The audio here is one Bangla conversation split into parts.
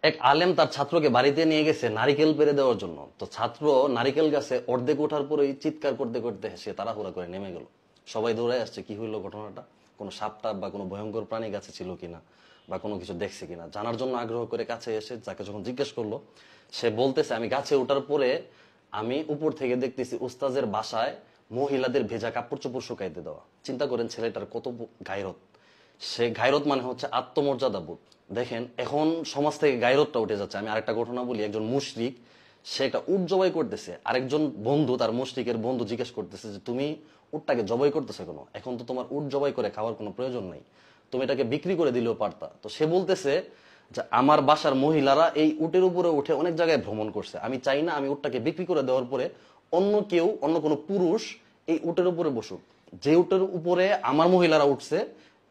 এক আলেম তার ছাত্রকে বাড়িতে নিয়ে গেছে নারিকেল পেড়ে দেওয়ার জন্য। তো ছাত্র নারিকেল গাছে অর্ধেক ওঠার পরেই চিৎকার করতে করতে সে তাড়াহুড়া করে নেমে গেল। সবাই দৌড়ায় আসছে, কি হইলো ঘটনাটা, কোনো সাপটাপ বা কোনো ভয়ঙ্কর প্রাণী গাছে ছিল কিনা বা কোনো কিছু দেখছে কিনা জানার জন্য আগ্রহ করে কাছে এসে যাকে যখন জিজ্ঞেস করলো, সে বলতেছে আমি গাছে ওঠার পরে আমি উপর থেকে দেখতেছি উস্তাজের বাসায় মহিলাদের ভেজা কাপড় চোপড় শুকাইতে দেওয়া। চিন্তা করেন ছেলেটার কত গায়রত। সে গায়রত মানে হচ্ছে আত্মমর্যাদা বোধ। দেখেন এখন সমাজ থেকে গায়রতটা উঠে যাচ্ছে। আমি আরেকটা ঘটনা বলি, একজন মুশরিক সে একটা উট জবাই করতেছে, আরেকজন বন্ধু তার মুশরিকের বন্ধু জিজ্ঞেস করতেছে যে তুমি উটটাকে জবাই করতেছো কেন, এখন তো তোমার উট জবাই করে খাওয়ার কোনো প্রয়োজন নাই, তুমি এটাকে বিক্রি করে দিলেও পারতা। তো সে বলতেছে যে আমার বাসার মহিলারা এই উটের উপরে উঠে অনেক জায়গায় ভ্রমণ করছে, আমি চাই না আমি উটটাকে বিক্রি করে দেওয়ার পরে অন্য কেউ, অন্য কোনো পুরুষ এই উটের উপরে বসুক। যে উটের উপরে আমার মহিলারা উঠছে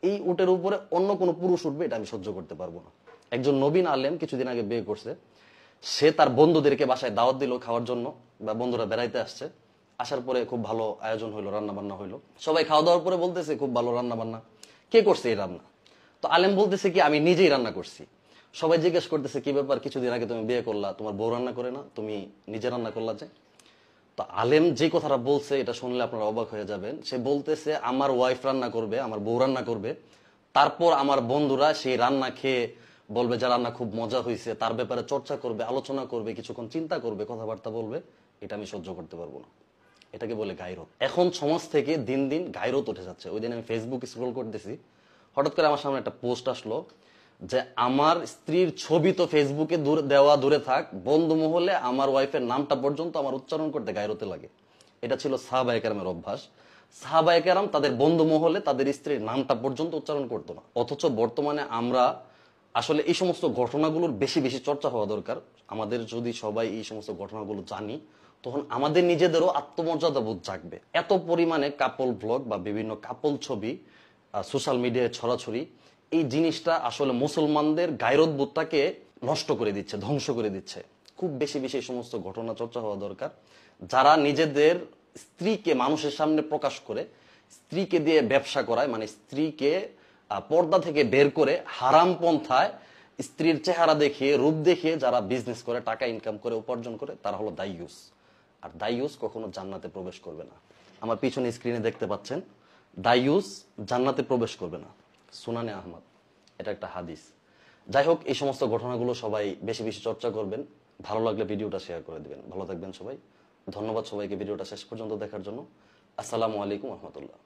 এই উটের উপরে অন্য কোনো পুরুষ উঠবে এটা আমি সহ্য করতে পারবো না। একজন নবীন আলেম কিছুদিন আগে বিয়ে করছে, সে তার বন্ধুদেরকে বাসায় দাওয়াত দিল খাওয়ার জন্য, বা বন্ধুরা বেড়াইতে আসছে, আসার পরে খুব ভালো আয়োজন হইলো, রান্না বান্না হইলো, সবাই খাওয়া দাওয়ার পরে বলতেছে খুব ভালো রান্না বান্না, কে করছে এই রান্না? তো আলেম বলতেছে কি আমি নিজেই রান্না করছি। সবাই জিজ্ঞেস করতেছে কি ব্যাপার, কিছুদিন আগে তুমি বিয়ে করলা, তোমার বউ রান্না করে না, তুমি নিজে রান্না করলা যে? তো আলেম যে কথাটা বলছে এটা শুনলে আপনারা অবাক হয়ে যাবেন। সে বলতেছে আমার ওয়াইফ রান্না করবে, আমার বউ রান্না করবে, তারপর আমার বন্ধুরা সেই রান্না খেয়ে বলবে যে রান্না খুব মজা হয়েছে, তার ব্যাপারে চর্চা করবে, আলোচনা করবে, কিছুক্ষণ চিন্তা করবে, কথাবার্তা বলবে, এটা আমি সহ্য করতে পারবো না। এটাকে বলে গায়রত। এখন সমাজ থেকে দিন দিন গায়রত উঠে যাচ্ছে। ওই দিন আমি ফেসবুক স্ক্রল করতেছি, হঠাৎ করে আমার সামনে একটা পোস্ট আসলো যে আমার স্ত্রীর ছবি তো ফেসবুকে দেওয়া দূরে থাক, বন্ধু মহলে আমার ওয়াইফের নামটা পর্যন্ত আমার উচ্চারণ করতে গায়রতে লাগে। এটা ছিল সাহাবায়ে কেরামের অভ্যাস। সাহাবায়ে কেরাম তাদের বন্ধু মহলে তাদের স্ত্রীর নামটা পর্যন্ত উচ্চারণ করতো না। অথচ বর্তমানে আমরা আসলে এই সমস্ত ঘটনাগুলোর বেশি বেশি চর্চা হওয়া দরকার। আমাদের যদি সবাই এই সমস্ত ঘটনাগুলো জানি, তখন আমাদের নিজেদেরও আত্মমর্যাদা বোধ জাগবে। এত পরিমাণে কাপল ব্লগ বা বিভিন্ন কাপল ছবি সোশ্যাল মিডিয়ায় ছড়াছড়ি, এই জিনিসটা আসলে মুসলমানদের গায়রত বোধটাকে নষ্ট করে দিচ্ছে, ধ্বংস করে দিচ্ছে। খুব বেশি বেশি এই সমস্ত ঘটনা চর্চা হওয়া দরকার। যারা নিজেদের স্ত্রীকে মানুষের সামনে প্রকাশ করে, স্ত্রীকে দিয়ে ব্যবসা করায়, মানে স্ত্রীকে পর্দা থেকে বের করে হারাম পন্থায় স্ত্রীর চেহারা দেখিয়ে, রূপ দেখিয়ে যারা বিজনেস করে, টাকা ইনকাম করে, উপার্জন করে, তারা হলো দাইয়ুস। আর দাইয়ুস কখনো জান্নাতে প্রবেশ করবে না। আমার পিছনে স্ক্রিনে দেখতে পাচ্ছেন, দাইয়ুস জান্নাতে প্রবেশ করবে না, সুনানে আহমদ, এটা একটা হাদিস। যাই হোক, এই সমস্ত ঘটনাগুলো সবাই বেশি বেশি চর্চা করবেন। ভালো লাগলে ভিডিওটা শেয়ার করে দিবেন। ভালো থাকবেন সবাই। ধন্যবাদ সবাইকে ভিডিওটা শেষ পর্যন্ত দেখার জন্য। আসসালামু আলাইকুম রহমতুল্লাহ।